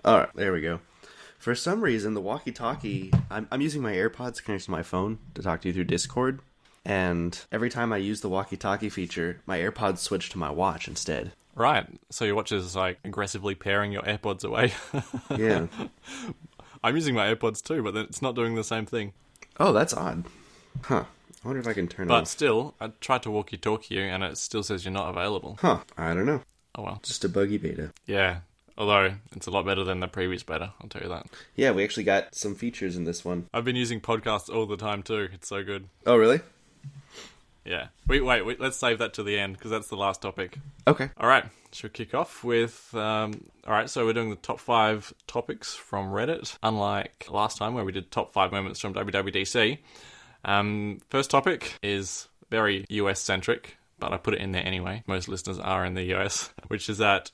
All right, there we go. For some reason, the walkie-talkie, I'm using my AirPods connected to my phone to talk to you through Discord, and every time I use the walkie-talkie feature, my AirPods switch to my watch instead. Right. So your watch is like aggressively pairing your AirPods away. Yeah. I'm using my AirPods too, but it's not doing the same thing. Oh, that's odd. Huh. I wonder if I can turn it on. But still, I tried to walkie-talkie you, and it still says you're not available. Huh. I don't know. Oh well. Just a buggy beta. Yeah. Although, it's a lot better than the previous beta, I'll tell you that. Yeah, we actually got some features in this one. I've been using podcasts all the time too. It's so good. Oh, really? Yeah. Wait, let's save that to the end, because that's the last topic. Okay. All right. Should we kick off with... all right, so we're doing the top 5 topics from Reddit, unlike last time where we did top 5 moments from WWDC. First topic is very US-centric, but I put it in there anyway. Most listeners are in the US, which is that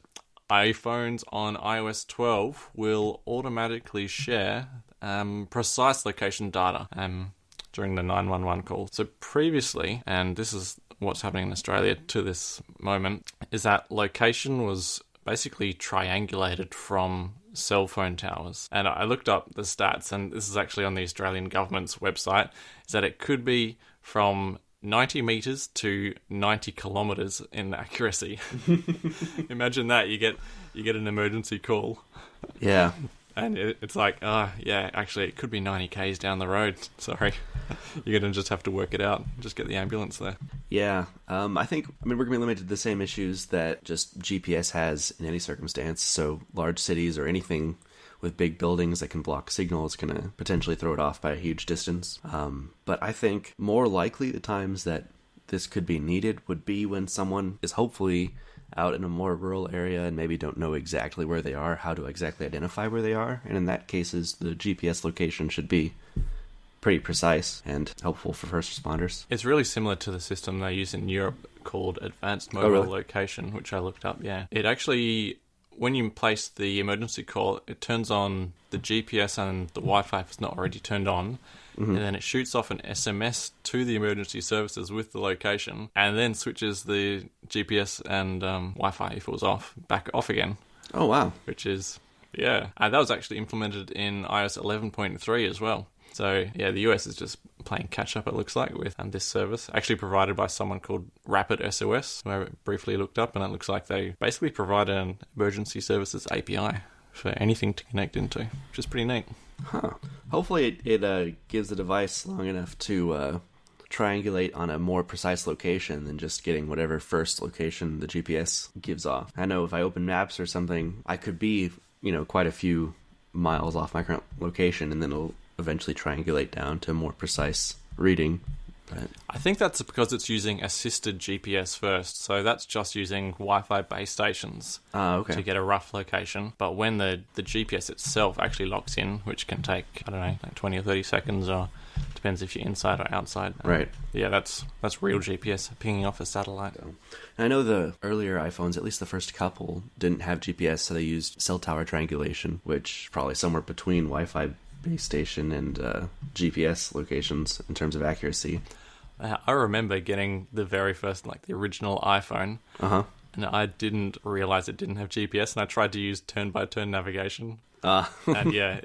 iPhones on iOS 12 will automatically share precise location data during the 911 call. So previously, and this is what's happening in Australia to this moment, is that location was basically triangulated from cell phone towers. And I looked up the stats, and this is actually on the Australian government's website, is that it could be from 90 meters to 90 kilometers in accuracy. Imagine that. You get an emergency call. Yeah. And it's like, yeah, actually, it could be 90 k's down the road. Sorry. You're going to just have to work it out. Just get the ambulance there. Yeah. we're going to be limited to the same issues that just GPS has in any circumstance. So large cities or anything with big buildings that can block signal is going to potentially throw it off by a huge distance. But I think more likely the times that this could be needed would be when someone is hopefully out in a more rural area and maybe don't know exactly where they are, how to exactly identify where they are. And in that cases, the GPS location should be pretty precise and helpful for first responders. It's really similar to the system they use in Europe called Advanced Mobile Location, which I looked up, yeah. It actually, when you place the emergency call, it turns on the GPS and the Wi-Fi if it's not already turned on, and then it shoots off an SMS to the emergency services with the location, and then switches the GPS and Wi-Fi, if it was off, back off again. Oh, wow. Which is, yeah. And that was actually implemented in iOS 11.3 as well. So, yeah, the US is just playing catch-up, it looks like, with this service. Actually provided by someone called Rapid SOS, who I briefly looked up, and it looks like they basically provide an emergency services API for anything to connect into, which is pretty neat. Huh. Hopefully it gives the device long enough to triangulate on a more precise location than just getting whatever first location the GPS gives off. I know if I open maps or something, I could be, quite a few miles off my current location, and then it'll eventually triangulate down to a more precise reading. But I think that's because it's using assisted GPS first, so that's just using Wi-Fi base stations to get a rough location. But when the GPS itself actually locks in, which can take, I don't know, like 20 or 30 seconds, or depends if you're inside or outside. Right. Yeah, that's real GPS pinging off a satellite. I know the earlier iPhones, at least the first couple, didn't have GPS, so they used cell tower triangulation, which probably somewhere between Wi-Fi base station and GPS locations in terms of accuracy. I remember getting the very first, the original iPhone, and I didn't realize it didn't have GPS, and I tried to use turn-by-turn navigation. And yeah,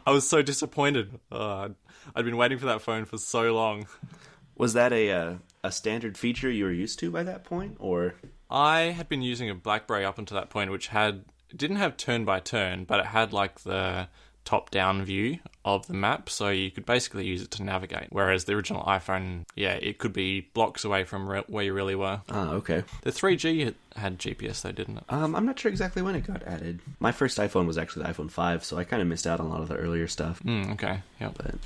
I was so disappointed. I'd been waiting for that phone for so long. Was that a standard feature you were used to by that point, or? I had been using a BlackBerry up until that point, which didn't have turn-by-turn, but it had the top-down view of the map, so you could basically use it to navigate. Whereas the original iPhone, yeah, it could be blocks away from where you really were. Ah, okay. The 3G had GPS though, didn't it? I'm not sure exactly when it got added. My first iPhone was actually the iPhone 5, so I kind of missed out on a lot of the earlier stuff. Okay, yeah. But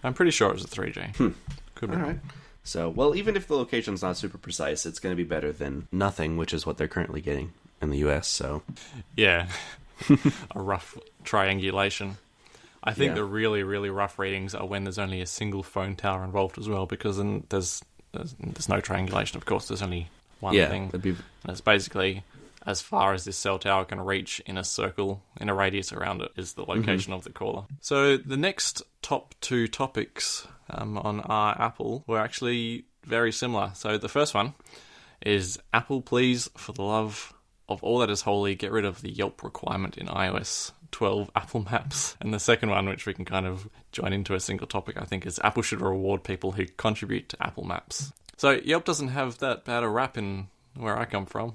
I'm pretty sure it was a 3G. Could be. All right. So, well, even if the location's not super precise, it's going to be better than nothing, which is what they're currently getting in the US, so. Yeah. A rough triangulation. I think the really, really rough readings are when there's only a single phone tower involved as well, because then there's no triangulation, of course. There's only one thing. And it's basically as far as this cell tower can reach in a circle, in a radius around it, is the location of the caller. So the next top 2 topics on our Apple were actually very similar. So the first one is Apple, please, for the love of all that is holy, get rid of the Yelp requirement in iOS 12 Apple Maps. And the second one, which we can kind of join into a single topic, I think, is Apple should reward people who contribute to Apple Maps. So Yelp doesn't have that bad a rap in where I come from.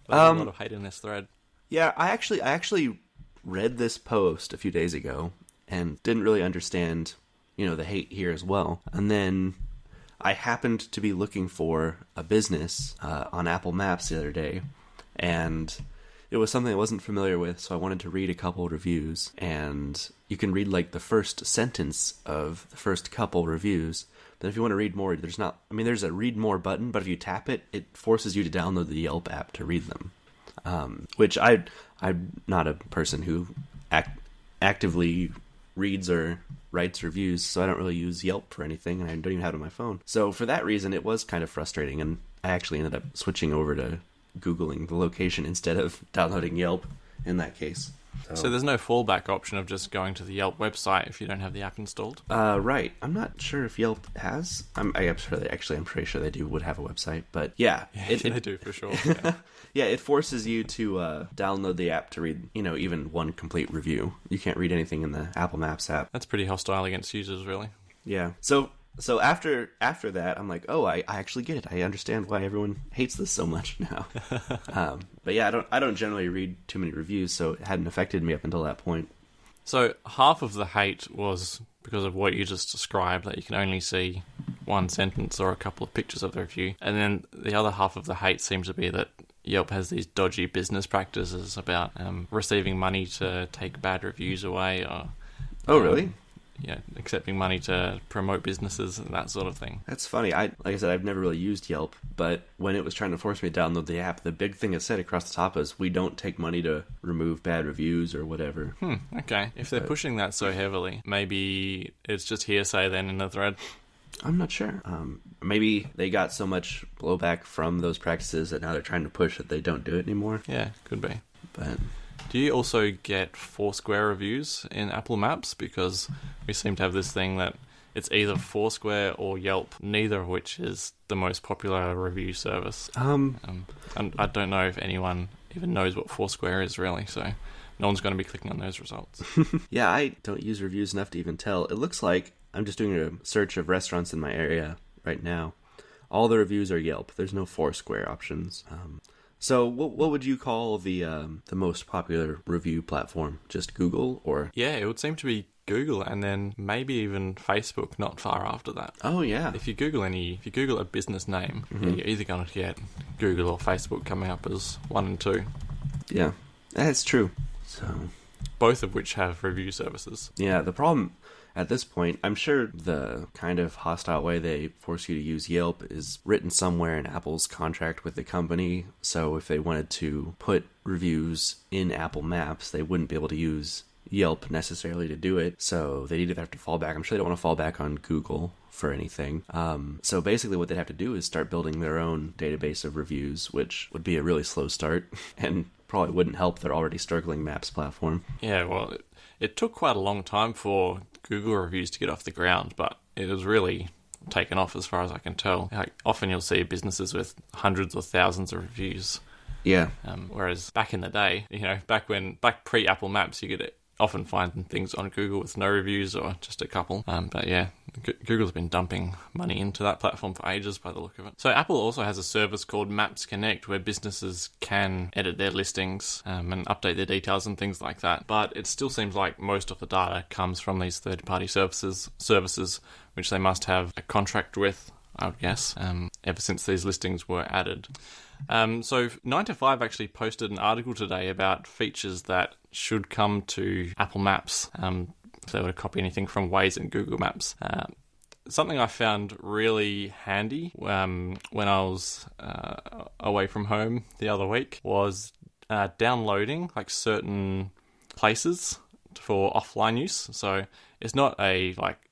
There's a lot of hate in this thread. Yeah, I actually read this post a few days ago and didn't really understand, the hate here as well. And then I happened to be looking for a business on Apple Maps the other day, and it was something I wasn't familiar with, so I wanted to read a couple reviews. And you can read like the first sentence of the first couple reviews. Then if you want to read more, there's a read more button, but if you tap it, it forces you to download the Yelp app to read them. Which I'm not a person who actively reads or writes reviews, so I don't really use Yelp for anything, and I don't even have it on my phone. So for that reason, it was kind of frustrating, and I actually ended up switching over to Googling the location instead of downloading Yelp in that case. So there's no fallback option of just going to the Yelp website if you don't have the app installed? Right. I'm not sure if Yelp has. I'm pretty sure they would have a website, but yeah. They do for sure. Yeah. Yeah, it forces you to download the app to read, even one complete review. You can't read anything in the Apple Maps app. That's pretty hostile against users, really. Yeah. So after that, I'm like, oh, I actually get it. I understand why everyone hates this so much now. But yeah, I don't generally read too many reviews, so it hadn't affected me up until that point. So half of the hate was because of what you just described, that you can only see one sentence or a couple of pictures of the review. And then the other half of the hate seems to be that Yelp has these dodgy business practices about receiving money to take bad reviews away. Or, oh, really? Yeah, accepting money to promote businesses and that sort of thing. That's funny. Like I said, I've never really used Yelp, but when it was trying to force me to download the app, the big thing it said across the top is, we don't take money to remove bad reviews or whatever. Okay. If they're pushing that so heavily, maybe it's just hearsay then in the thread. I'm not sure. Maybe they got so much blowback from those practices that now they're trying to push that they don't do it anymore. Yeah, could be. But do you also get Foursquare reviews in Apple Maps? Because we seem to have this thing that it's either Foursquare or Yelp, neither of which is the most popular review service. And I don't know if anyone even knows what Foursquare is, really, so no one's going to be clicking on those results. Yeah, I don't use reviews enough to even tell. It looks like I'm just doing a search of restaurants in my area right now. All the reviews are Yelp. There's no Foursquare options. So what would you call the most popular review platform? Just Google, or? Yeah, it would seem to be Google, and then maybe even Facebook not far after that. Oh, yeah. If you Google a business name, you're either going to get Google or Facebook coming up as 1 and 2. Yeah, that's true. So both of which have review services. Yeah, the problem at this point, I'm sure the kind of hostile way they force you to use Yelp is written somewhere in Apple's contract with the company. So if they wanted to put reviews in Apple Maps, they wouldn't be able to use Yelp necessarily to do it. So they'd either have to fall back. I'm sure they don't want to fall back on Google for anything. So basically what they'd have to do is start building their own database of reviews, which would be a really slow start and probably wouldn't help their already struggling Maps platform. Yeah, well, it took quite a long time for Google reviews to get off the ground, but it was really taken off as far as I can tell. Like, often you'll see businesses with hundreds or thousands of reviews. Yeah. Whereas back in the day, back pre-Apple Maps, you could often find things on Google with no reviews or just a couple. But yeah, Google's been dumping money into that platform for ages by the look of it. So Apple also has a service called Maps Connect where businesses can edit their listings and update their details and things like that. But it still seems like most of the data comes from these third-party services which they must have a contract with, I would guess, ever since these listings were added. So 9 to 5 actually posted an article today about features that should come to Apple Maps if they were to copy anything from Waze and Google Maps. Something I found really handy when I was away from home the other week was downloading like certain places for offline use. So it's not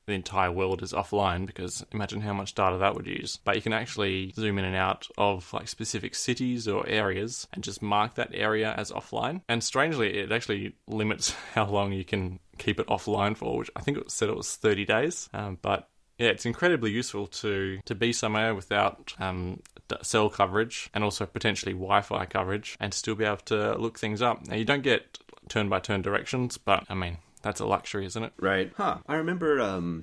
the entire world is offline, because imagine how much data that would use. But you can actually zoom in and out of like specific cities or areas and just mark that area as offline. And strangely, it actually limits how long you can keep it offline for, which I think it said it was 30 days. But yeah, it's incredibly useful to be somewhere without cell coverage and also potentially Wi-Fi coverage, and still be able to look things up. Now, you don't get turn-by-turn directions, but, I mean, that's a luxury, isn't it? Right. Huh. I remember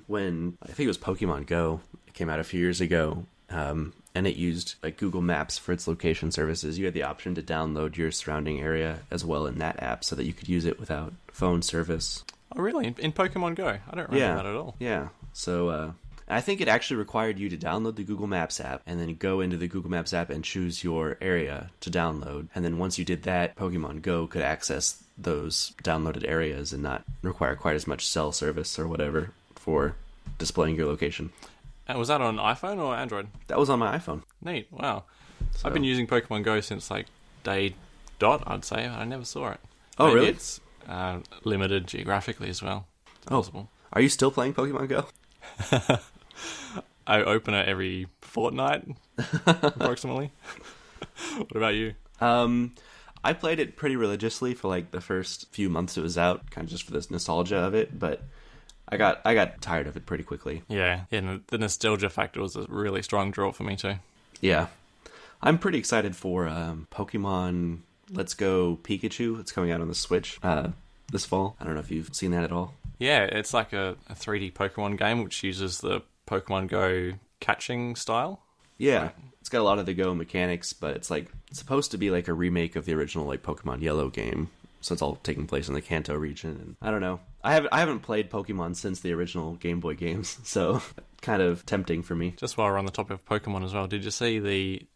when, I think it was Pokemon Go, it came out a few years ago, and it used like Google Maps for its location services. You had the option to download your surrounding area as well in that app so that you could use it without phone service. Oh, really? In Pokemon Go? I don't remember that at all. Yeah. So, I think it actually required you to download the Google Maps app and then go into the Google Maps app and choose your area to download. And then once you did that, Pokemon Go could access those downloaded areas and not require quite as much cell service or whatever for displaying your location. And was that on iPhone or Android? That was on my iPhone. Neat. Wow. So. I've been using Pokemon Go since like day dot, I'd say. I never saw it. Oh, Maybe really? It's limited geographically as well. It's possible. Are you still playing Pokemon Go? I open it every fortnight, approximately. What about you? I played it pretty religiously for like the first few months it was out, kind of just for this nostalgia of it, but I got tired of it pretty quickly. Yeah, and the nostalgia factor was a really strong draw for me too. Yeah. I'm pretty excited for Pokemon Let's Go Pikachu. It's coming out on the Switch this fall. I don't know if you've seen that at all. Yeah, it's like a 3D Pokemon game which uses the Pokemon Go catching style. Yeah, it's got a lot of the Go mechanics, but it's supposed to be like a remake of the original like Pokemon Yellow game. So it's all taking place in the Kanto region, and I don't know. I haven't played Pokemon since the original Game Boy games, so kind of tempting for me. Just while we're on the topic of Pokemon as well, did you see the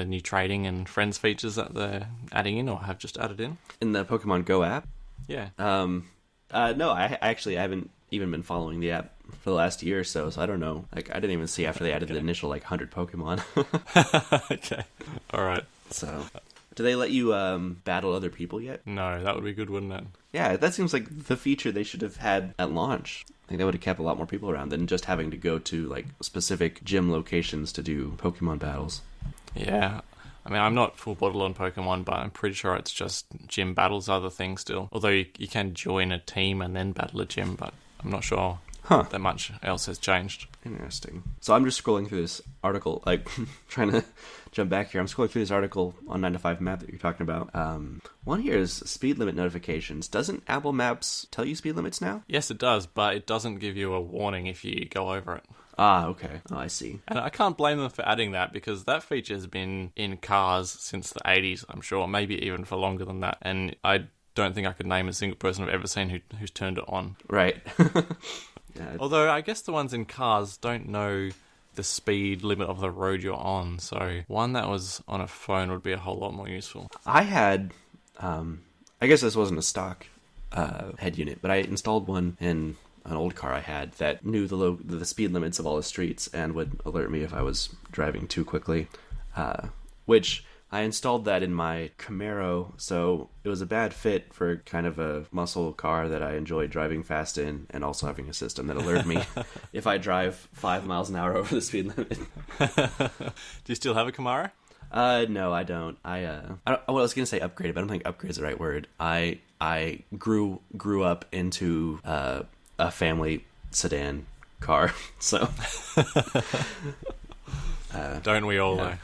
new trading and friends features that they're adding in or have just added in? In the Pokemon Go app? Yeah. No, I haven't even been following the app for the last year or so I don't know. Like, I didn't even see after they added the initial, 100 Pokemon. Okay. All right. So, do they let you battle other people yet? No, that would be good, wouldn't it? Yeah, that seems like the feature they should have had at launch. I think that would have kept a lot more people around than just having to go to, specific gym locations to do Pokemon battles. Yeah. I mean, I'm not full bottle on Pokemon, but I'm pretty sure it's just gym battles are the thing still. Although you can join a team and then battle a gym, but I'm not sure that much else has changed. Interesting. So I'm just scrolling through this article, trying to jump back here. I'm scrolling through this article on 9to5 Map that you're talking about. One here is speed limit notifications. Doesn't Apple Maps tell you speed limits now? Yes, it does, but it doesn't give you a warning if you go over it. Ah, okay. Oh, I see. And I can't blame them for adding that because that feature has been in cars since the 80s, I'm sure, maybe even for longer than that. And I don't think I could name a single person I've ever seen who's turned it on. Right. Yeah. Although I guess the ones in cars don't know the speed limit of the road you're on, so one that was on a phone would be a whole lot more useful. I had, I guess this wasn't a stock head unit, but I installed one in an old car I had that knew the speed limits of all the streets and would alert me if I was driving too quickly, which I installed that in my Camaro, so it was a bad fit for kind of a muscle car that I enjoy driving fast in, and also having a system that alerted me if I drive 5 miles an hour over the speed limit. Do you still have a Camaro? No, I don't. Well, I was going to say upgraded, but I don't think upgrade is the right word. I grew up into a family sedan car, so don't we all, though?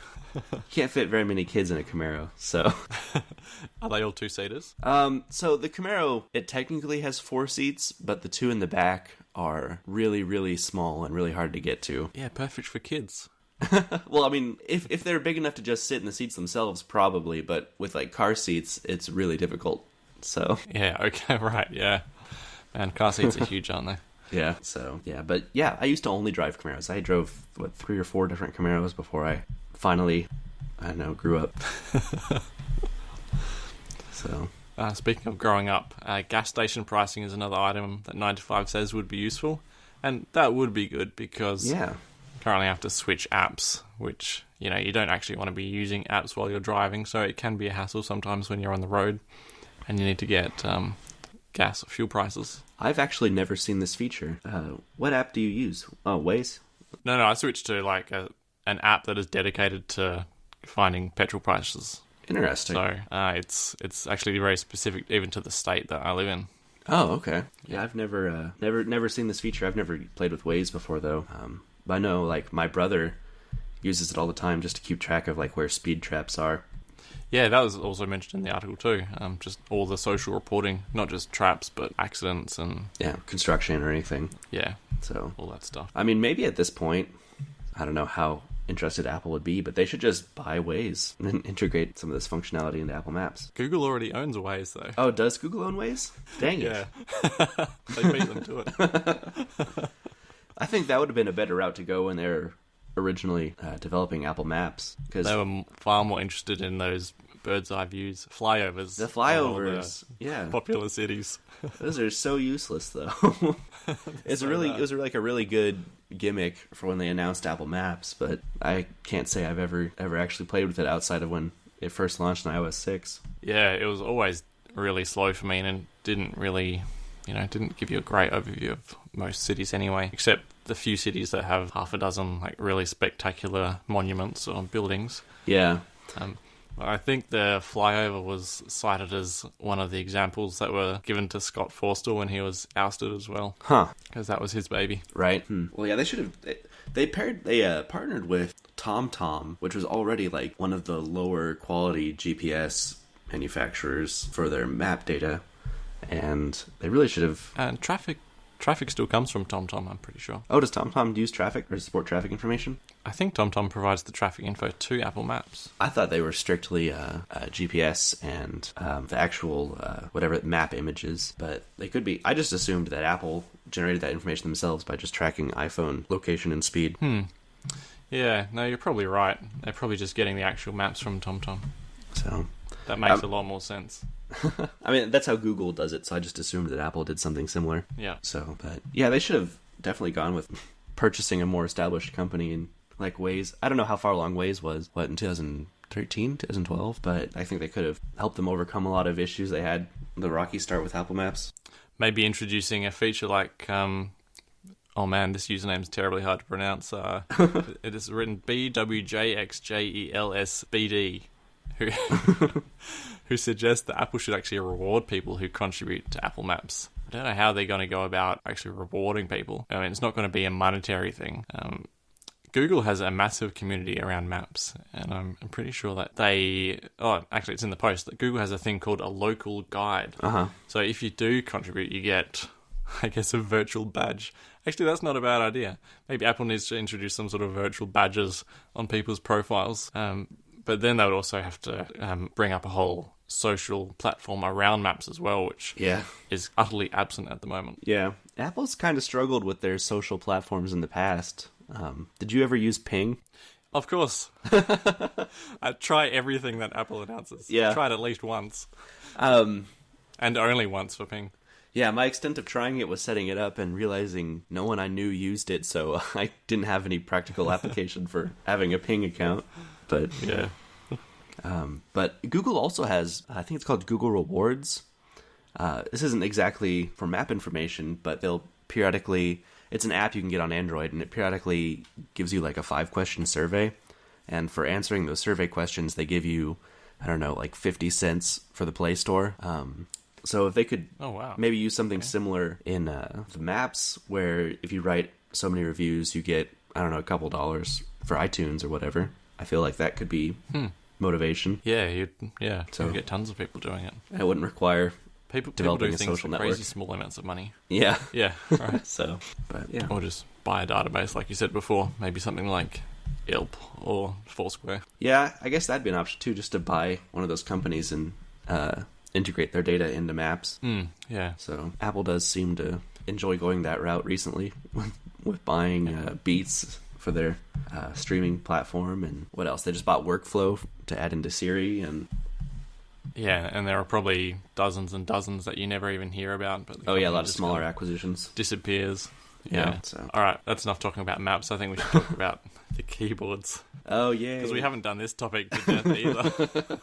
Can't fit very many kids in a Camaro, so. Are they all two-seaters? So the Camaro, it technically has 4 seats, but the 2 in the back are really, really small and really hard to get to. Yeah, perfect for kids. Well, I mean, if they're big enough to just sit in the seats themselves, probably, but with car seats, it's really difficult, so. Yeah, okay, right, yeah. Man, car seats are huge, aren't they? Yeah, so, but I used to only drive Camaros. I drove, 3 or 4 different Camaros before I finally, grew up. So. Speaking of growing up, gas station pricing is another item that 9to5 says would be useful, and that would be good because currently I have to switch apps, which, you don't actually want to be using apps while you're driving, so it can be a hassle sometimes when you're on the road and you need to get gas or fuel prices. I've actually never seen this feature. What app do you use? Oh, Waze? No, I switched to an app that is dedicated to finding petrol prices. Interesting. So it's actually very specific even to the state that I live in. Oh, okay. Yeah, I've never seen this feature. I've never played with Waze before, though. But I know, my brother uses it all the time just to keep track of like where speed traps are. Yeah, that was also mentioned in the article too. Just all the social reporting, not just traps, but accidents and construction or anything. Yeah, so all that stuff. I mean, maybe at this point, I don't know how interested Apple would be, but they should just buy Waze and then integrate some of this functionality into Apple Maps. Google already owns Waze, though. Oh, does Google own Waze? Dang it. Yeah. They beat them to it. I think that would have been a better route to go when they were originally developing Apple Maps. Cause they were far more interested in those bird's eye views, flyovers. The flyovers, yeah. Popular cities. Those are so useless, though. It was like a really good gimmick for when they announced Apple Maps, but I can't say I've ever actually played with it outside of when it first launched in iOS 6. Yeah, it was always really slow for me and didn't really, didn't give you a great overview of most cities anyway, except the few cities that have half a dozen like really spectacular monuments or buildings. Yeah. I think the flyover was cited as one of the examples that were given to Scott Forstall when he was ousted as well. Huh. Because that was his baby. Right. Well, yeah, they should have... They partnered with TomTom, which was already like one of the lower quality GPS manufacturers for their map data, and they really should have... And traffic still comes from TomTom, I'm pretty sure. Oh, does TomTom use traffic or support traffic information? I think TomTom provides the traffic info to Apple Maps. I thought they were strictly GPS and the actual whatever map images, but they could be. I just assumed that Apple generated that information themselves by just tracking iPhone location and speed. Yeah, no, you're probably right. They're probably just getting the actual maps from TomTom. So that makes a lot more sense. I mean, that's how Google does it, so I just assumed that Apple did something similar. Yeah. So, but yeah, they should have definitely gone with purchasing a more established company and like Waze. I don't know how far along Waze was, in 2013, 2012, but I think they could have helped them overcome a lot of issues they had the rocky start with Apple Maps. Maybe introducing a feature like, oh man, this username's terribly hard to pronounce. It is written BWJXJELSBD, who suggests that Apple should actually reward people who contribute to Apple Maps. I don't know how they're going to go about actually rewarding people. I mean, it's not going to be a monetary thing. Google has a massive community around maps, and I'm pretty sure that actually it's in the post, that Google has a thing called a local guide. Uh-huh. So if you do contribute, you get, I guess, a virtual badge. Actually, that's not a bad idea. Maybe Apple needs to introduce some sort of virtual badges on people's profiles. But then they would also have to bring up a whole social platform around maps as well, which is utterly absent at the moment. Yeah. Apple's kind of struggled with their social platforms in the past. Did you ever use Ping? Of course. I try everything that Apple announces. Yeah. I tried at least once. And only once for Ping. Yeah, my extent of trying it was setting it up and realizing no one I knew used it, so I didn't have any practical application for having a Ping account. But yeah. But Google also has, I think it's called Google Rewards. This isn't exactly for map information, but they'll periodically... It's an app you can get on Android, and it periodically gives you like a 5-question survey. And for answering those survey questions, they give you, I don't know, like 50 cents for the Play Store. So if they could maybe use something similar in the maps, where if you write so many reviews, you get, I don't know, a couple dollars for iTunes or whatever. I feel like that could be motivation. Yeah, you'd get tons of people doing it. It wouldn't require... People developing do a things social for network. crazy small amounts of money. Yeah. Yeah, right. So, but yeah. Or just buy a database, like you said before. Maybe something like Yelp or Foursquare. Yeah, I guess that'd be an option too, just to buy one of those companies and integrate their data into Maps. Yeah. So Apple does seem to enjoy going that route recently with buying Beats for their streaming platform. And what else? They just bought Workflow to add into Siri. And yeah, and there are probably dozens and dozens that you never even hear about. But a lot of smaller acquisitions. Disappears. Yeah. So. All right, that's enough talking about maps. I think we should talk about the keyboards. Oh, yeah. Because we haven't done this topic to death either.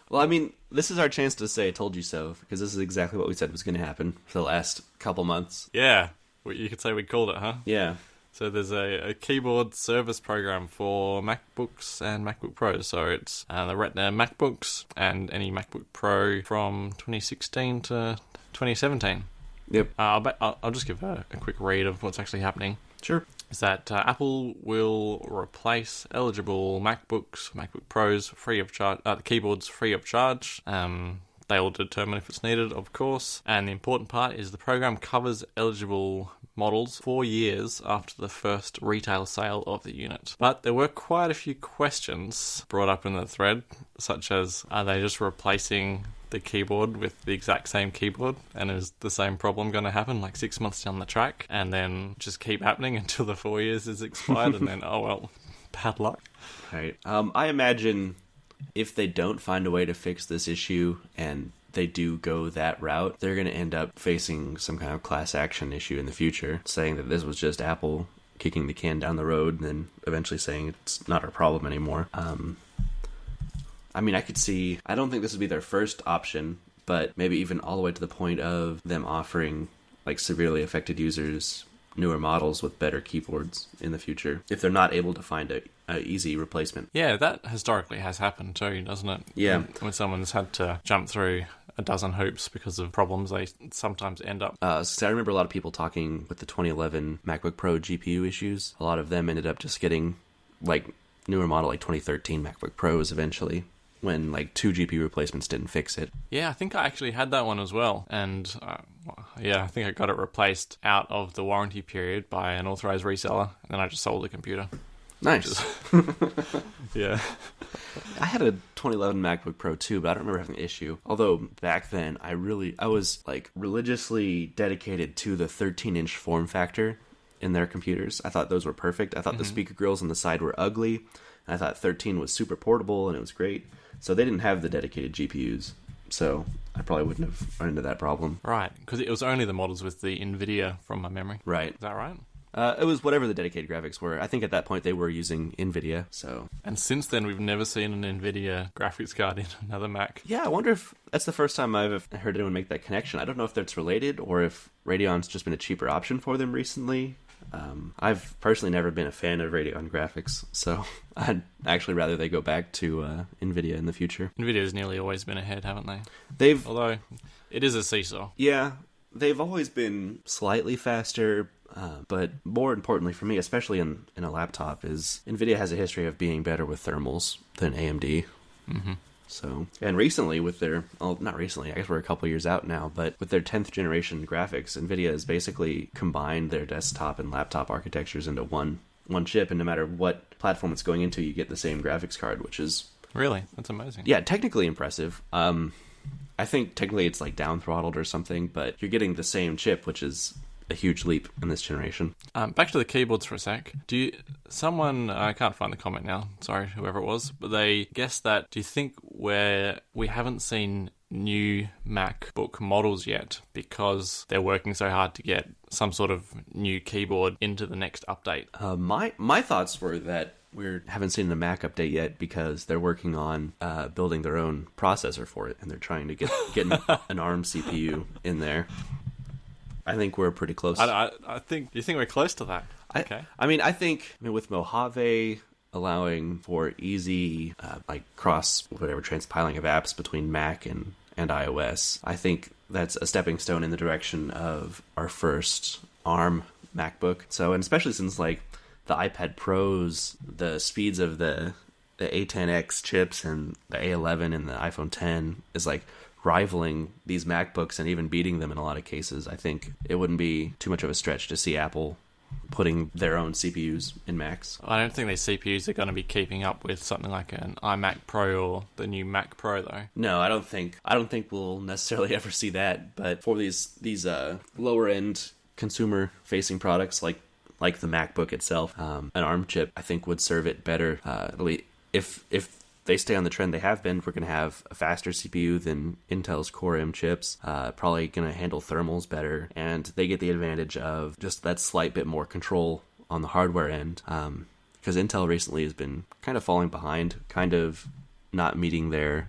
Well, I mean, this is our chance to say I told you so, because this is exactly what we said was going to happen for the last couple months. Yeah. You could say we called it, huh? Yeah. So there's a keyboard service program for MacBooks and MacBook Pros. So it's the Retina MacBooks and any MacBook Pro from 2016 to 2017. Yep. I'll just give a quick read of what's actually happening. Sure. is that Apple will replace eligible MacBooks, MacBook Pros free of charge, the keyboards free of charge. They will determine if it's needed, of course. And the important part is the program covers eligible models 4 years after the first retail sale of the unit. But there were quite a few questions brought up in the thread, such as, are they just replacing the keyboard with the exact same keyboard, and is the same problem going to happen like 6 months down the track, and then just keep happening until the 4 years is expired, and then, oh well, bad luck. Right. I imagine if they don't find a way to fix this issue and they do go that route, they're going to end up facing some kind of class action issue in the future, saying that this was just Apple kicking the can down the road and then eventually saying it's not our problem anymore. I mean, I could see, I don't think this would be their first option, but maybe even all the way to the point of them offering like severely affected users newer models with better keyboards in the future, if they're not able to find a easy replacement. Yeah, that historically has happened too, doesn't it? Yeah. When someone's had to jump through a dozen hoops because of problems they sometimes end up. So I remember a lot of people talking with the 2011 MacBook Pro GPU issues. A lot of them ended up just getting like newer model, like 2013 MacBook Pros eventually, when like 2 GPU replacements didn't fix it. Yeah, I think I actually had that one as well. And I think I got it replaced out of the warranty period by an authorized reseller, and then I just sold the computer. Nice. Yeah. I had a 2011 MacBook Pro too, but I don't remember having an issue. Although back then, I was like religiously dedicated to the 13-inch form factor in their computers. I thought those were perfect. I thought the speaker grills on the side were ugly. I thought 13 was super portable and it was great. So they didn't have the dedicated GPUs. So I probably wouldn't have run into that problem. Right, because it was only the models with the NVIDIA from my memory. Right. Is that right? It was whatever the dedicated graphics were. I think at that point they were using NVIDIA, so... And since then, we've never seen an NVIDIA graphics card in another Mac. Yeah, I wonder if that's the first time I've heard anyone make that connection. I don't know if that's related, or if Radeon's just been a cheaper option for them recently. I've personally never been a fan of Radeon graphics, so I'd actually rather they go back to NVIDIA in the future. NVIDIA's nearly always been ahead, haven't they? Although it is a seesaw. Yeah, they've always been slightly faster, but more importantly for me, especially in a laptop, is NVIDIA has a history of being better with thermals than AMD. Mm-hmm. So, and recently with their, well, not recently, I guess we're a couple years out now, but with their 10th generation graphics, NVIDIA has basically combined their desktop and laptop architectures into one chip, and no matter what platform it's going into, you get the same graphics card, which is... Really? That's amazing. Yeah, technically impressive. I think technically it's like down throttled or something, but you're getting the same chip, which is a huge leap in this generation. Back to the keyboards for a sec. Someone, I can't find the comment now, sorry, whoever it was, but they guessed that, do you think we haven't seen new MacBook models yet because they're working so hard to get some sort of new keyboard into the next update? My thoughts were that we haven't seen the Mac update yet because they're working on building their own processor for it, and they're trying to get an ARM CPU in there. I think we're pretty close. I think. Do you think we're close to that? Okay. I mean, with Mojave allowing for easy cross transpiling of apps between Mac and iOS, I think that's a stepping stone in the direction of our first ARM MacBook. So, and especially since the iPad Pros, the speeds of the A10X chips and the A11 and the iPhone 10 is rivaling these MacBooks and even beating them in a lot of cases. I think it wouldn't be too much of a stretch to see Apple putting their own CPUs in Macs. I don't think these CPUs are going to be keeping up with something like an iMac Pro or the new Mac Pro, though. No, I don't think we'll necessarily ever see that. But for these lower end consumer facing products like the MacBook itself, an ARM chip I think would serve it better. If they stay on the trend they have been, we're going to have a faster CPU than Intel's Core M chips, probably going to handle thermals better, and they get the advantage of just that slight bit more control on the hardware end, because Intel recently has been kind of falling behind, kind of not meeting their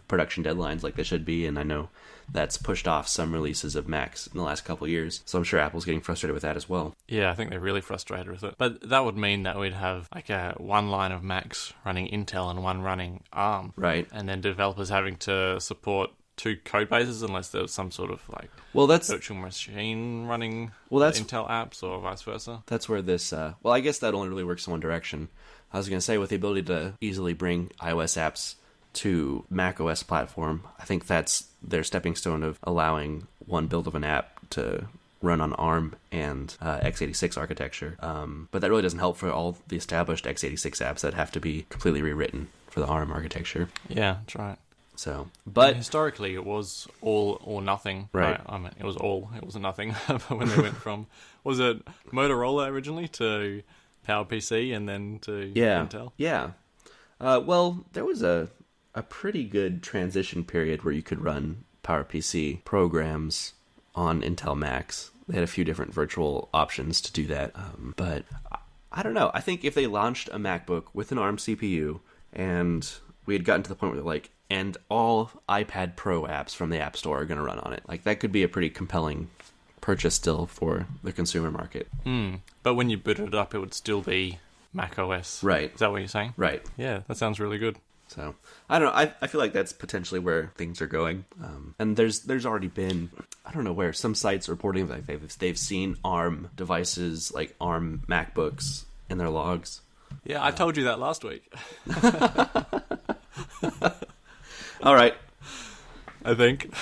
production deadlines like they should be, and I know that's pushed off some releases of Macs in the last couple of years. So I'm sure Apple's getting frustrated with that as well. Yeah, I think they're really frustrated with it. But that would mean that we'd have one line of Macs running Intel and one running ARM. Right. And then developers having to support two code bases unless there was some sort of Well, that's virtual machine running that's Intel apps or vice versa. That's where this. Well, I guess that only really works in one direction. I was going to say, with the ability to easily bring iOS apps to macOS platform, I think that's their stepping stone of allowing one build of an app to run on ARM and x86 architecture. But that really doesn't help for all the established x86 apps that have to be completely rewritten for the ARM architecture. Yeah, that's right. So, but historically, it was all or nothing. Right. I mean, it was all. It was nothing when they went from, was it Motorola originally to PowerPC and then to Intel? Yeah. Well, there was a pretty good transition period where you could run PowerPC programs on Intel Macs. They had a few different virtual options to do that. But I don't know. I think if they launched a MacBook with an ARM CPU and we had gotten to the point where they're like, and all iPad Pro apps from the App Store are going to run on it. Like, that could be a pretty compelling purchase still for the consumer market. But when you booted it up, it would still be Mac OS. Right. Is that what you're saying? Right. Yeah, that sounds really good. So, I don't know. I feel like that's potentially where things are going. And there's already been, I don't know where, some sites reporting that they've seen ARM devices, like ARM MacBooks, in their logs. Yeah, I told you that last week. All right. I think.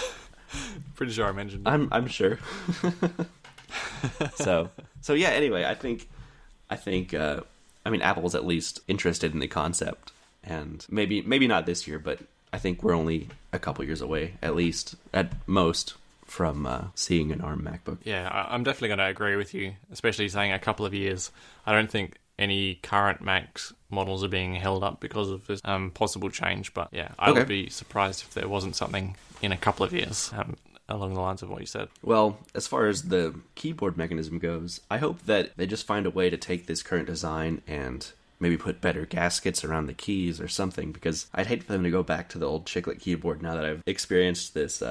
Pretty sure I mentioned it. I'm sure. So yeah, anyway, I think I mean, Apple's at least interested in the concept, and maybe not this year, but I think we're only a couple years away, at least, at most, from seeing an ARM MacBook. Yeah, I'm definitely going to agree with you, especially saying a couple of years. I don't think any current Macs models are being held up because of this possible change, but yeah, I would be surprised if there wasn't something in a couple of years along the lines of what you said. Well, as far as the keyboard mechanism goes, I hope that they just find a way to take this current design and maybe put better gaskets around the keys or something, because I'd hate for them to go back to the old chiclet keyboard now that I've experienced this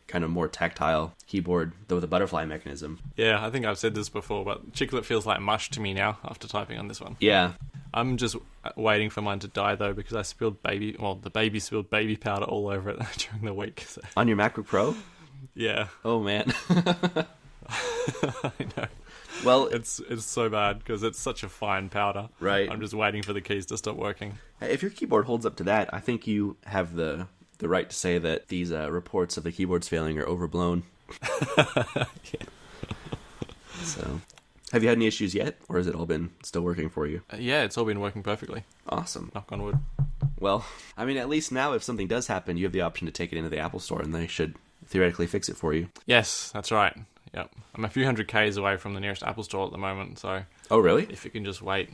kind of more tactile keyboard with a butterfly mechanism. Yeah, I think I've said this before, but chiclet feels like mush to me now after typing on this one. Yeah. I'm just waiting for mine to die, though, because I spilled the baby spilled baby powder all over it during the week. So. On your MacBook Pro? Yeah. Oh, man. I know. Well, it's so bad because it's such a fine powder. Right. I'm just waiting for the keys to stop working. If your keyboard holds up to that, I think you have the right to say that these reports of the keyboards failing are overblown. Yeah. So, have you had any issues yet, or has it all been still working for you? Yeah, it's all been working perfectly. Awesome. Knock on wood. Well, I mean, at least now if something does happen, you have the option to take it into the Apple Store, and they should theoretically fix it for you. Yes, that's right. Yep. I'm a few hundred Ks away from the nearest Apple Store at the moment, so... Oh, really? If you can just wait.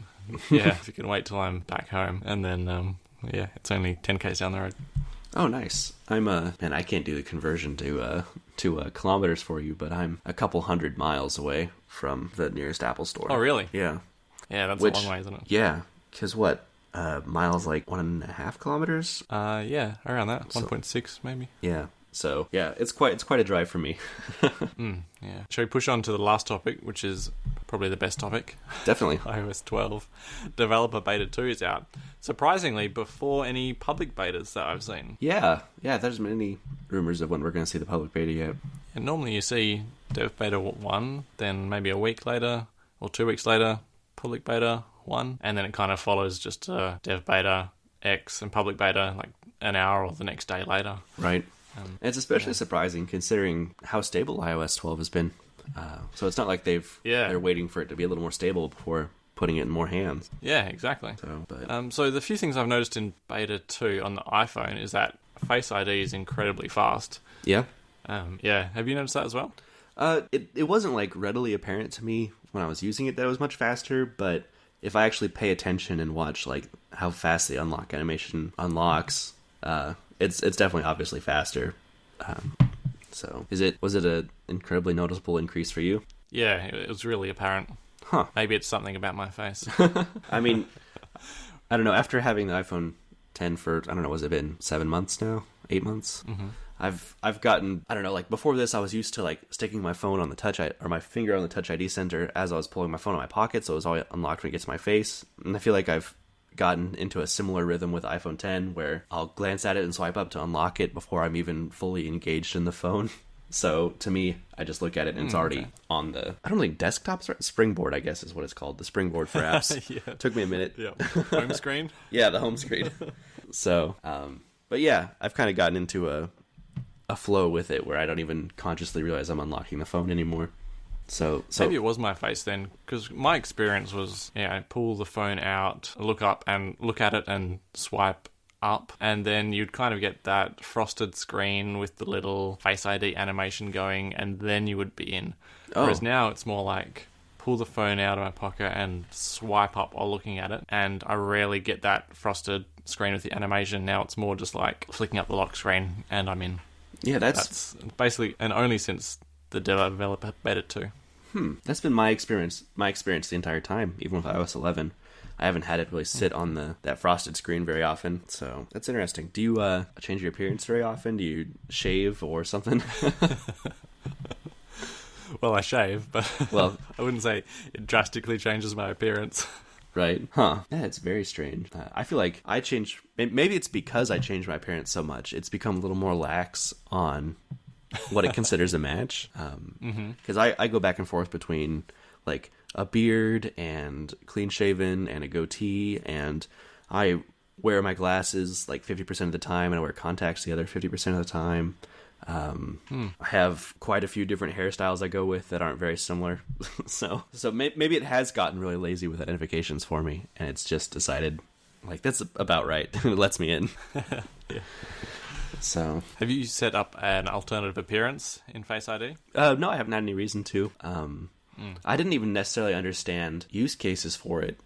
Yeah, if you can wait till I'm back home. And then, yeah, it's only 10 Ks down the road. Oh, nice. Man, I can't do the conversion to kilometers for you, but I'm a couple 100 miles away from the nearest Apple Store. Oh, really? Yeah. Yeah, that's a long way, isn't it? Yeah, because what? Miles like 1.5 kilometers? Yeah, around that. 1.6 maybe. Yeah. So yeah, it's quite a drive for me. Yeah. Shall we push on to the last topic, which is probably the best topic? Definitely. iOS 12 Developer Beta 2 is out. Surprisingly, before any public betas that I've seen. Yeah. There's been any rumors of when we're going to see the public beta yet. And normally you see Dev Beta 1, then maybe a week later or 2 weeks later, Public Beta 1, and then it kind of follows just Dev Beta X and Public Beta like an hour or the next day later. Right. And it's especially surprising considering how stable iOS 12 has been. So it's not like they're waiting for it to be a little more stable before putting it in more hands. Yeah, exactly. So the few things I've noticed in Beta 2 on the iPhone is that Face ID is incredibly fast. Yeah. Yeah. Have you noticed that as well? It wasn't like readily apparent to me when I was using it that it was much faster, but if I actually pay attention and watch like how fast the unlock animation unlocks, it's definitely obviously faster. So was it an incredibly noticeable increase for you? Yeah, it was really apparent. Huh. Maybe it's something about my face. I mean, I don't know. After having the iPhone 10 for, I don't know, has it been 7 months now? 8 months? Mm-hmm. I've gotten, I don't know, like before this I was used to like sticking my phone on the Touch ID, or my finger on the Touch ID center as I was pulling my phone out of my pocket, so it was all unlocked when it gets to my face. And I feel like I've gotten into a similar rhythm with iPhone 10 where I'll glance at it and swipe up to unlock it before I'm even fully engaged in the phone. So to me, I just look at it and it's already on the, I don't think desktop's right. Springboard, I guess is what it's called. The springboard for apps. Yeah. Took me a minute. Yeah. Home screen? Yeah, the home screen. So, but yeah, I've kind of gotten into a flow with it where I don't even consciously realize I'm unlocking the phone anymore. So maybe it was my face then, because my experience was, I pull the phone out, look up and look at it and swipe up, and then you'd kind of get that frosted screen with the little Face ID animation going, and then you would be in. Whereas now it's more like pull the phone out of my pocket and swipe up while looking at it, and I rarely get that frosted screen with the animation. Now it's more just like flicking up the lock screen and I'm in. Yeah, that's basically, and only since the developer Beta 2. That's been my experience the entire time, even with iOS 11. I haven't had it really sit on that frosted screen very often, so that's interesting. Do you change your appearance very often? Do you shave or something? Well, I shave, but well, I wouldn't say it drastically changes my appearance. Right. Huh. Yeah, it's very strange. I feel like I change... Maybe it's because I changed my appearance so much. It's become a little more lax on what it considers a match. Because I go back and forth between, like, a beard and clean-shaven and a goatee, and I wear my glasses, like, 50% of the time, and I wear contacts the other 50% of the time. I have quite a few different hairstyles I go with that aren't very similar. so maybe it has gotten really lazy with identifications for me, and it's just decided, like, that's about right. It lets me in. Yeah. So, have you set up an alternative appearance in Face ID? No, I haven't had any reason to. I didn't even necessarily understand use cases for it,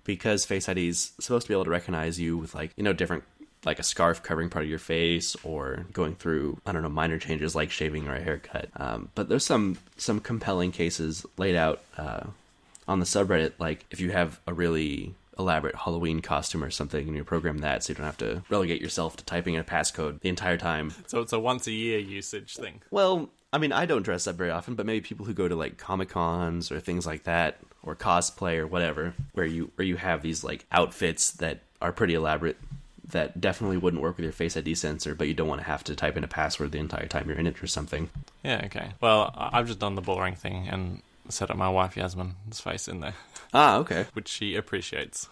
because Face ID is supposed to be able to recognize you with, like, different, like a scarf covering part of your face, or going through, I don't know, minor changes like shaving or a haircut. But there's some compelling cases laid out on the subreddit, like if you have a really elaborate Halloween costume or something and you program that so you don't have to relegate yourself to typing in a passcode the entire time. So it's a once a year usage thing. Well, I mean, I don't dress up very often, but maybe people who go to, like, Comic-Cons or things like that, or cosplay or whatever, where you have these, like, outfits that are pretty elaborate that definitely wouldn't work with your Face ID sensor, but you don't want to have to type in a password the entire time you're in it or something. Yeah, okay. Well, I've just done the boring thing and set up my wife Yasmin's face in there. Ah, okay. Which she appreciates.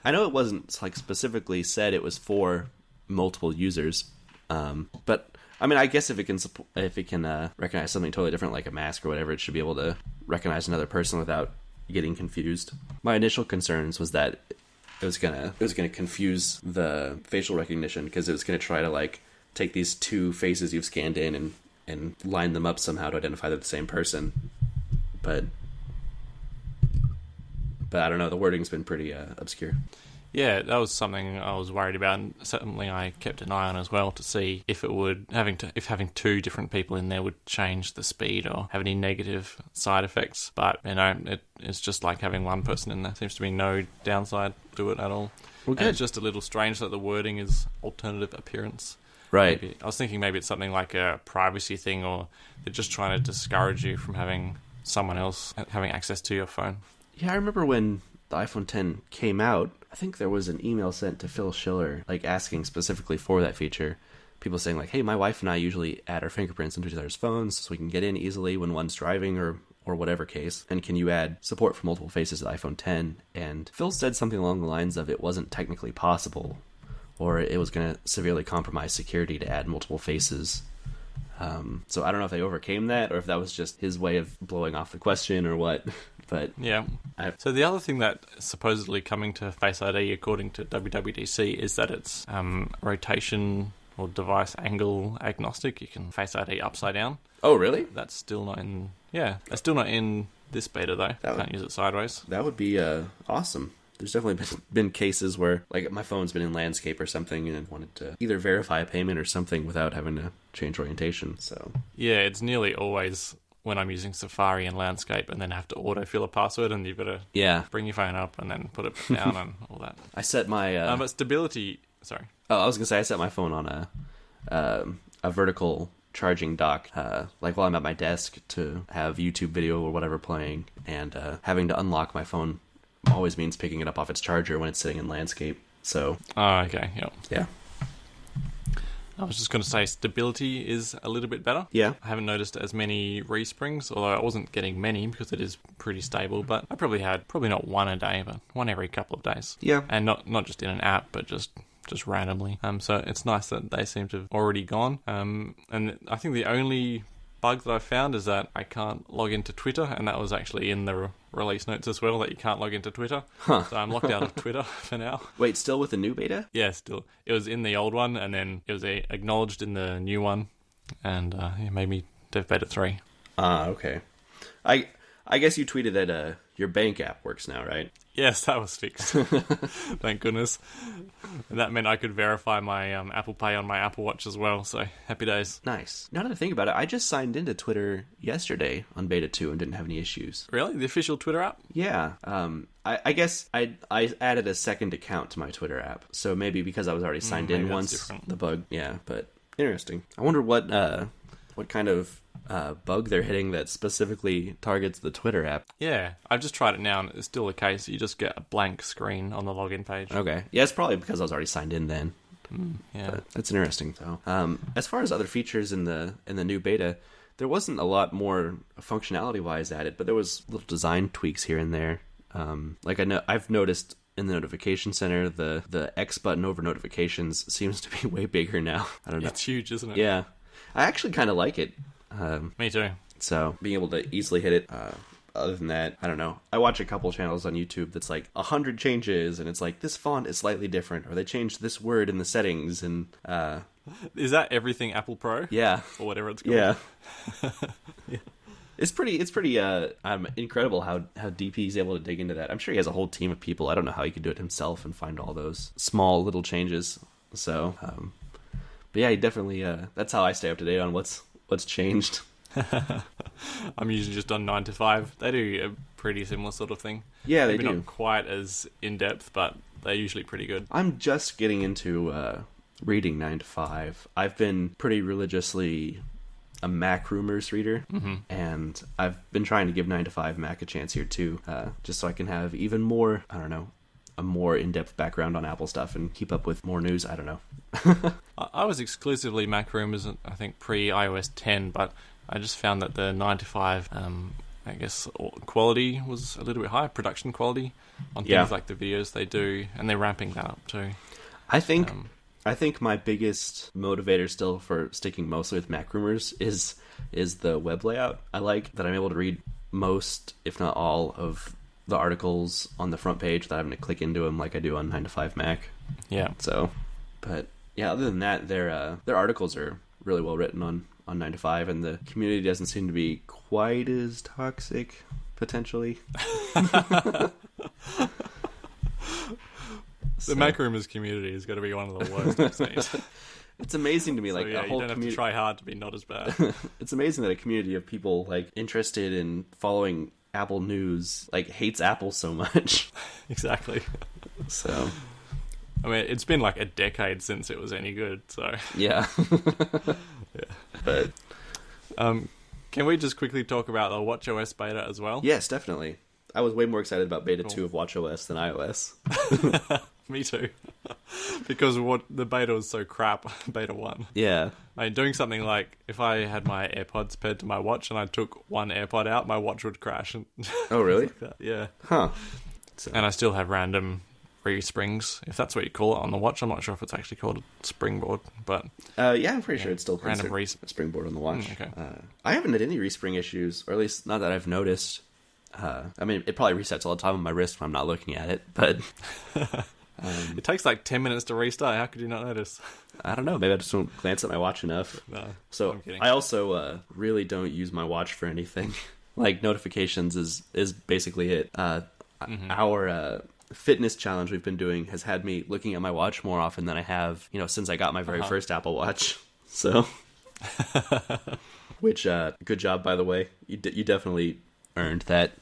I know it wasn't, like, specifically said it was for multiple users, but I mean, I guess if it can recognize something totally different, like a mask or whatever, it should be able to recognize another person without getting confused. My initial concerns was that it was gonna confuse the facial recognition, because it was gonna try to, like, take these two faces you've scanned in and line them up somehow to identify they're the same person. But I don't know. The wording's been pretty obscure. Yeah, that was something I was worried about, and something I kept an eye on as well, to see if it would if having two different people in there would change the speed or have any negative side effects. But it's just like having one person in there. Seems to be no downside to it at all. Well, good. And it's just a little strange that the wording is alternative appearance. Right. I was thinking maybe it's something like a privacy thing, or they're just trying to discourage you from having someone else having access to your phone. Yeah, I remember when the iPhone X came out, I think there was an email sent to Phil Schiller, like, asking specifically for that feature. People saying, like, hey, my wife and I usually add our fingerprints into each other's phones so we can get in easily when one's driving or whatever case. And can you add support for multiple faces to the iPhone X? And Phil said something along the lines of it wasn't technically possible, or it was going to severely compromise security to add multiple faces. So I don't know if they overcame that, or if that was just his way of blowing off the question or what. But yeah. So the other thing that is supposedly coming to Face ID, according to WWDC, is that it's rotation or device angle agnostic. You can Face ID upside down. Oh, really? That's still not in... Yeah, that's still not in this beta, though. Can't use it sideways. That would be awesome. There's definitely been cases where, like, my phone's been in landscape or something and I wanted to either verify a payment or something without having to change orientation. So yeah, it's nearly always when I'm using Safari and landscape and then have to autofill a password, and you've got to bring your phone up and then put it down and all that. I set my... but stability... Sorry. Oh, I was going to say I set my phone on a vertical charging dock, like while I'm at my desk, to have YouTube video or whatever playing, and having to unlock my phone always means picking it up off its charger when it's sitting in landscape. So oh, okay. Yep. Yeah. I was just going to say stability is a little bit better. Yeah. I haven't noticed as many resprings, although I wasn't getting many because it is pretty stable. But I probably not one a day, but one every couple of days. Yeah. And not just in an app, but just randomly. So it's nice that they seem to have already gone. And I think the only bug that I found is that I can't log into Twitter, and that was actually in the release notes as well, that you can't log into Twitter. Huh. So I'm locked out of Twitter for now. Wait, still with the new beta? Yeah, still. It was in the old one, and then it was acknowledged in the new one, and it made me dev beta 3. Okay. I guess you tweeted that your bank app works now, right? Yes, that was fixed. Thank goodness. And that meant I could verify my Apple Pay on my Apple Watch as well, so happy days. Nice. Now that I think about it, I just signed into Twitter yesterday on beta 2 and didn't have any issues. Really? The official Twitter app? Yeah. I guess I added a second account to my Twitter app, so maybe because I was already signed in once, different. the bug, yeah, but interesting. I wonder what kind of bug they're hitting that specifically targets the Twitter app. Yeah, I've just tried it now, and it's still the case. You just get a blank screen on the login page. Okay. Yeah, it's probably because I was already signed in then. Yeah. But that's interesting, though. As far as other features in the new beta, there wasn't a lot more functionality-wise added, but there was little design tweaks here and there. I've noticed in the notification center, the X button over notifications seems to be way bigger now. I don't know. It's huge, isn't it? Yeah. I actually kind of like it. Me too. So being able to easily hit it. Other than that, I don't know. I watch a couple channels on YouTube that's like 100 changes, and it's like this font is slightly different, or they changed this word in the settings, and is that everything Apple Pro? Yeah, or whatever it's called. Yeah. Yeah. It's pretty incredible how deep he's able to dig into that. I'm sure he has a whole team of people. I don't know how he could do it himself and find all those small little changes. So, but yeah, he definitely. That's how I stay up to date on what's changed. I'm usually just on 9 to 5. They do a pretty similar sort of thing. Yeah, they Maybe do. Not quite as in depth, but they're usually pretty good. I'm just getting into reading 9 to 5. I've been pretty religiously a Mac rumors reader, and I've been trying to give 9 to 5 Mac a chance here too, just so I can have even more, I don't know, a more in-depth background on Apple stuff and keep up with more news. I don't know. I was exclusively Mac rumors, I think, pre-iOS 10, but I just found that the 9 to 5, I guess, quality was a little bit higher, production quality on things like the videos they do, and they're ramping that up too. I think my biggest motivator still for sticking mostly with Mac rumors is the web layout. I like that I'm able to read most, if not all, of the articles on the front page without having to click into them like I do on 9 to 5 Mac. Yeah. So, but yeah, other than that, their articles are really well written on 9 to 5, and the community doesn't seem to be quite as toxic, potentially. The Mac rumors community is going to be one of the worst I've seen. It's amazing to me, like, a whole you don't have to try hard to be not as bad. It's amazing that a community of people like interested in following Apple news like hates Apple so much. Exactly. So, I mean, it's been like a decade since it was any good. So yeah. Yeah. But can we just quickly talk about the WatchOS beta as well? Yes, definitely. I was way more excited about beta 2 of WatchOS than iOS. Me too. Because the beta was so crap, beta 1. Yeah. I mean, doing something like, if I had my AirPods paired to my watch and I took one AirPod out, my watch would crash. And oh, really? like that. Yeah. Huh. So. And I still have random re-springs, if that's what you call it on the watch. I'm not sure if it's actually called a springboard, but... yeah, I'm pretty sure it's still random a springboard on the watch. Okay. I haven't had any respring issues, or at least not that I've noticed. I mean, it probably resets all the time on my wrist when I'm not looking at it, but... it takes like 10 minutes to restart. How could you not notice? I don't know. Maybe I just don't glance at my watch enough. No, so I'm kidding. I also really don't use my watch for anything. Like, notifications is basically it. Our fitness challenge we've been doing has had me looking at my watch more often than I have, since I got my very first Apple Watch. So, which good job, by the way. You definitely earned that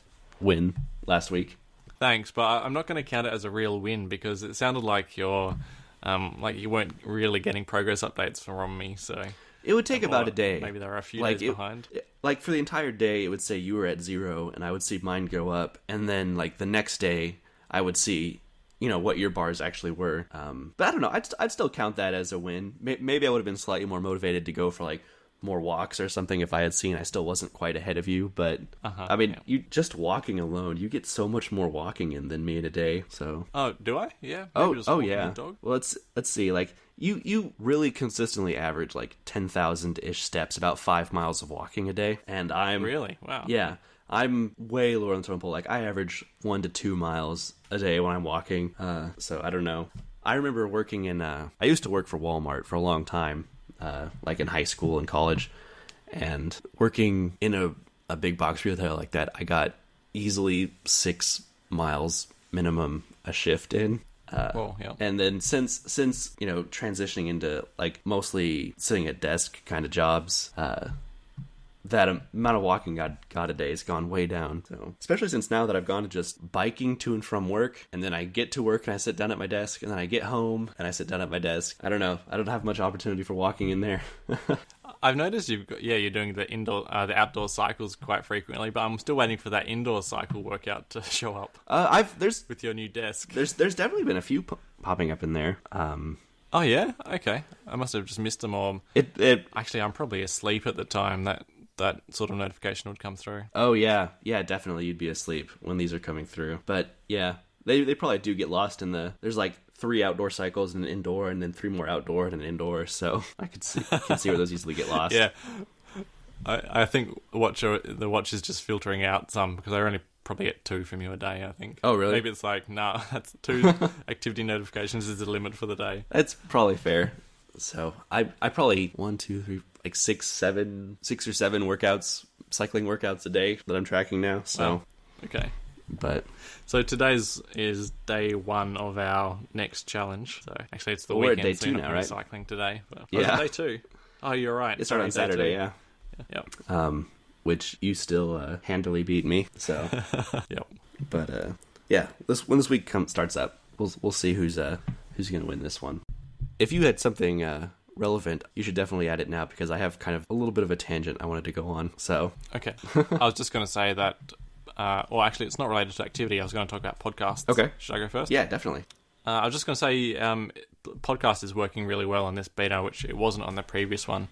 win last week. Thanks, but I'm not going to count it as a real win because it sounded like you weren't really getting progress updates from me. So it would take about a day. Maybe there are a few days behind. Like for the entire day, it would say you were at 0, and I would see mine go up, and then like the next day, I would see what your bars actually were. But I don't know. I'd still count that as a win. Maybe I would have been slightly more motivated to go for like more walks or something if I had seen I still wasn't quite ahead of you. But I mean, you just walking alone, you get so much more walking in than me in a day. So Oh, do I? Yeah. oh yeah. Well, let's see. Like you really consistently average like 10,000 ish steps, about 5 miles of walking a day, and I'm Really? Wow. Yeah. I'm way lower than the totem pole. Like, I average 1 to 2 miles a day when I'm walking. So I don't know. I remember working in, I used to work for Walmart for a long time, like in high school and college. And working in a big box retailer like that, I got easily 6 miles minimum a shift in. Yeah. And then since transitioning into like mostly sitting at desk kind of jobs, that amount of walking I got a day has gone way down. So, especially since now that I've gone to just biking to and from work, and then I get to work and I sit down at my desk, and then I get home and I sit down at my desk. I don't know. I don't have much opportunity for walking in there. I've noticed you're doing the outdoor cycles quite frequently, but I'm still waiting for that indoor cycle workout to show up. With your new desk. There's definitely been a few popping up in there. Oh yeah, okay. I must have just missed them, or actually, I'm probably asleep at the time that sort of notification would come through. Oh yeah, definitely you'd be asleep when these are coming through. But yeah, they probably do get lost in there's like 3 outdoor cycles and an indoor, and then 3 more outdoor and an indoor. So I can see where those easily get lost. Yeah, I think the watch is just filtering out some, because I only probably get 2 from you a day, I think. Oh really? Maybe it's like, nah, that's 2 activity notifications is the limit for the day. That's probably fair. So I probably 1, 2, 3, like 6 or 7 workouts, cycling workouts a day that I'm tracking now. So okay. But so today's is day 1 of our next challenge. So actually, it's the we're weekend. at day so 2 you're now, not right? Cycling today. But yeah, day 2. Oh, you're right. It started on Saturday. Yeah. Yep. Which you still handily beat me. So. Yep. But yeah, when this week starts up, we'll see who's going to win this one. If you had something relevant, you should definitely add it now, because I have kind of a little bit of a tangent I wanted to go on. So okay, I was just going to say that. Well, actually, it's not related to activity. I was going to talk about podcasts. Okay, should I go first? Yeah, definitely. I was just going to say, podcast is working really well on this beta, which it wasn't on the previous one.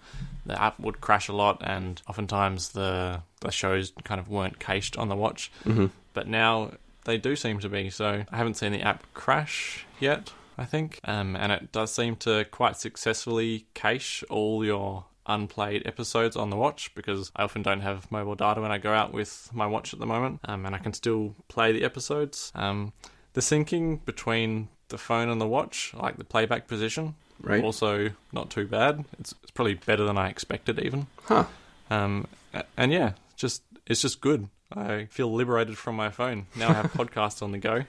The app would crash a lot, and oftentimes the shows kind of weren't cached on the watch. Mm-hmm. But now they do seem to be. So I haven't seen the app crash yet, I think. And it does seem to quite successfully cache all your unplayed episodes on the watch, because I often don't have mobile data when I go out with my watch at the moment, and I can still play the episodes. The syncing between the phone and the watch, like the playback position, right, also not too bad. It's probably better than I expected even. Huh. And yeah, it's just good. I feel liberated from my phone. Now I have podcasts on the go.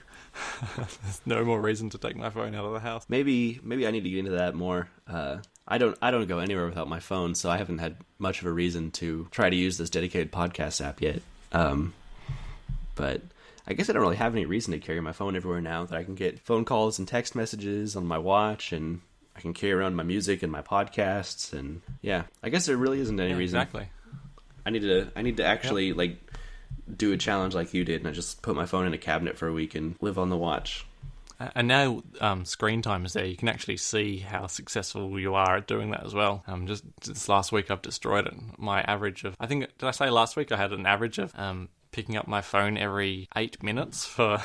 There's no more reason to take my phone out of the house. Maybe I need to get into that more. I don't go anywhere without my phone, so I haven't had much of a reason to try to use this dedicated podcast app yet. But I guess I don't really have any reason to carry my phone everywhere now, that I can get phone calls and text messages on my watch, and I can carry around my music and my podcasts, and yeah, I guess there really isn't any reason. Exactly. I need to actually like do a challenge like you did, and I just put my phone in a cabinet for a week and live on the watch. And now screen time is there. You can actually see how successful you are at doing that as well. Just this last week, I've destroyed it. My average of, I think, did I say last week I had an average of picking up my phone every 8 minutes for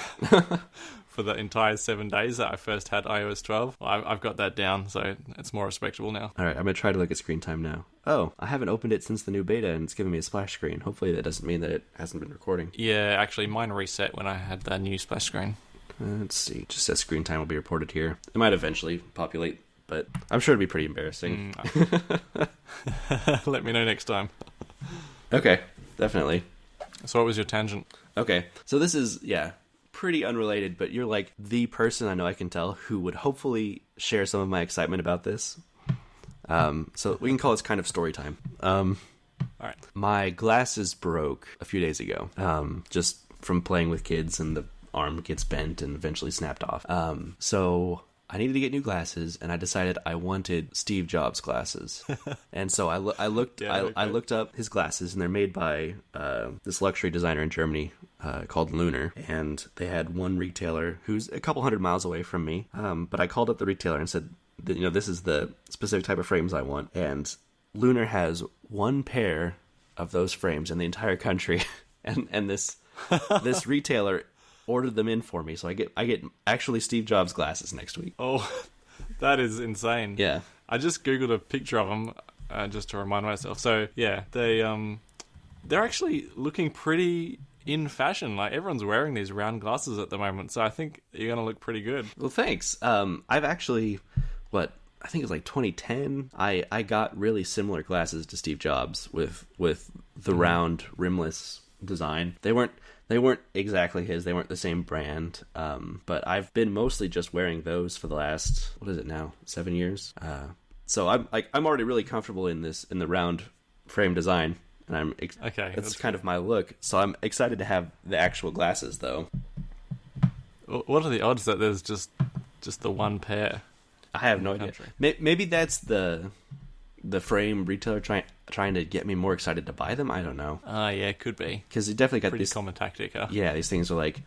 for the entire 7 days that I first had iOS 12. Well, I've got that down, so it's more respectable now. All right, I'm going to try to look at screen time now. Oh, I haven't opened it since the new beta, and it's giving me a splash screen. Hopefully that doesn't mean that it hasn't been recording. Yeah, actually, mine reset when I had the new splash screen. Let's see. It just says screen time will be reported here. It might eventually populate, but I'm sure it'd be pretty embarrassing. Let me know next time. Okay, definitely. So what was your tangent? Okay, so this is, pretty unrelated, but you're like the person I know I can tell who would hopefully share some of my excitement about this. So we can call this kind of story time. All right. My glasses broke a few days ago, just from playing with kids, and the arm gets bent and eventually snapped off. So I needed to get new glasses, and I decided I wanted Steve Jobs glasses. And so I looked up his glasses, and they're made by this luxury designer in Germany called Lunar. And they had one retailer who's a couple hundred miles away from me. But I called up the retailer and said, this is the specific type of frames I want. And Lunar has one pair of those frames in the entire country. and this retailer ordered them in for me, so I get actually Steve Jobs glasses next week. Oh, that is insane. Yeah. I just googled a picture of them just to remind myself. So yeah, they're actually looking pretty in fashion. Like, everyone's wearing these round glasses at the moment, so I think you're gonna look pretty good. Well, thanks. I've actually, I think it was like 2010. I got really similar glasses to Steve Jobs with the round rimless design. They weren't exactly his. They weren't the same brand. But I've been mostly just wearing those for the last, what is it now, 7 years. So I'm already really comfortable in the round frame design, and that's kind of my look. So I'm excited to have the actual glasses, though. What are the odds that there's just the one pair? I have no idea. Maybe that's the frame retailer trying to get me more excited to buy them. I don't know. Yeah, it could be. Because you definitely got pretty this common tactic. Huh? Yeah, these things are like,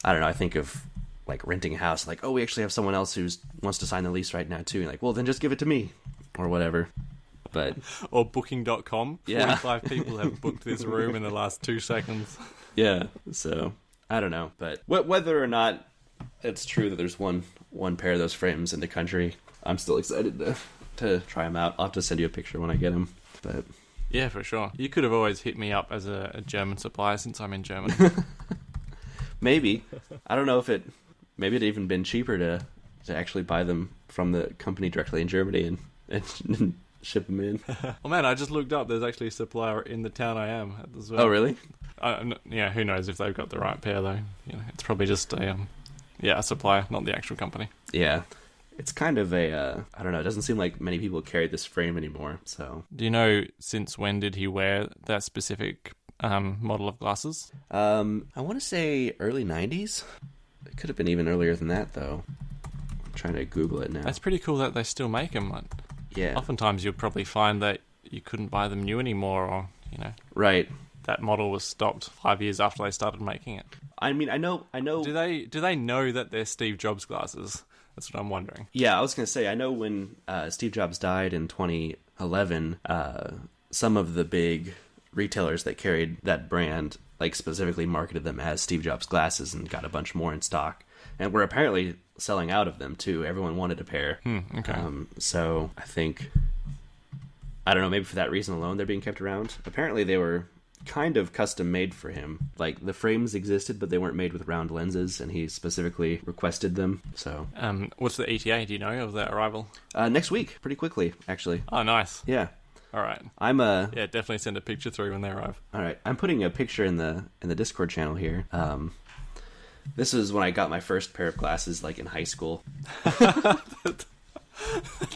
I don't know. I think of like renting a house. Like, oh, we actually have someone else who wants to sign the lease right now too. And like, well, then just give it to me, or whatever. But or Booking.com. Yeah. 45 people have booked this room in the last 2 seconds. Yeah. So I don't know, but whether or not it's true that there's one pair of those frames in the country, I'm still excited to try them out. I'll have to send you a picture when I get them. But yeah, for sure. You could have always hit me up as a German supplier since I'm in Germany. Maybe. I don't know if maybe it'd even been cheaper to actually buy them from the company directly in Germany and ship them in. Well, man, I just looked up. There's actually a supplier in the town I am at as well. Oh, really? Yeah, who knows if they've got the right pair, though. It's probably just a supplier, not the actual company. Yeah. It's kind of I don't know, it doesn't seem like many people carry this frame anymore, so... Do you know since when did he wear that specific model of glasses? I want to say early 90s? It could have been even earlier than that, though. I'm trying to Google it now. That's pretty cool that they still make them. Yeah. Oftentimes you'll probably find that you couldn't buy them new anymore, or, Right. That model was stopped 5 years after they started making it. I mean, I know... Do they know that they're Steve Jobs glasses? That's what I'm wondering. Yeah, I was going to say, I know when Steve Jobs died in 2011, some of the big retailers that carried that brand, like, specifically marketed them as Steve Jobs glasses and got a bunch more in stock. And were apparently selling out of them, too. Everyone wanted a pair. Okay. So I think, I don't know, maybe for that reason alone they're being kept around. Apparently they were kind of custom made for him. Like, the frames existed, but they weren't made with round lenses, and he specifically requested them. So what's the ETA, do you know, of their arrival? Next week, pretty quickly, actually. Oh, nice. Yeah. All right. Yeah, definitely send a picture through when they arrive. All right. I'm putting a picture in the Discord channel here. This is when I got my first pair of glasses, like, in high school. That's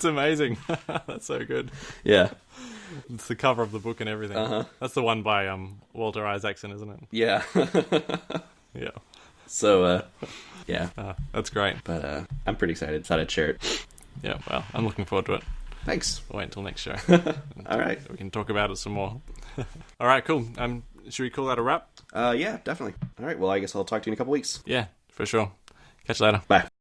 amazing. That's so good. Yeah. It's the cover of the book and everything. Uh-huh. That's the one by Walter Isaacson, isn't it? Yeah. Yeah. So, yeah. That's great. But I'm pretty excited. Thought I'd share it. Yeah, well, I'm looking forward to it. Thanks. I'll wait until next show. All right. We can talk about it some more. All right, cool. Should we call that a wrap? Yeah, definitely. All right, well, I guess I'll talk to you in a couple weeks. Yeah, for sure. Catch you later. Bye.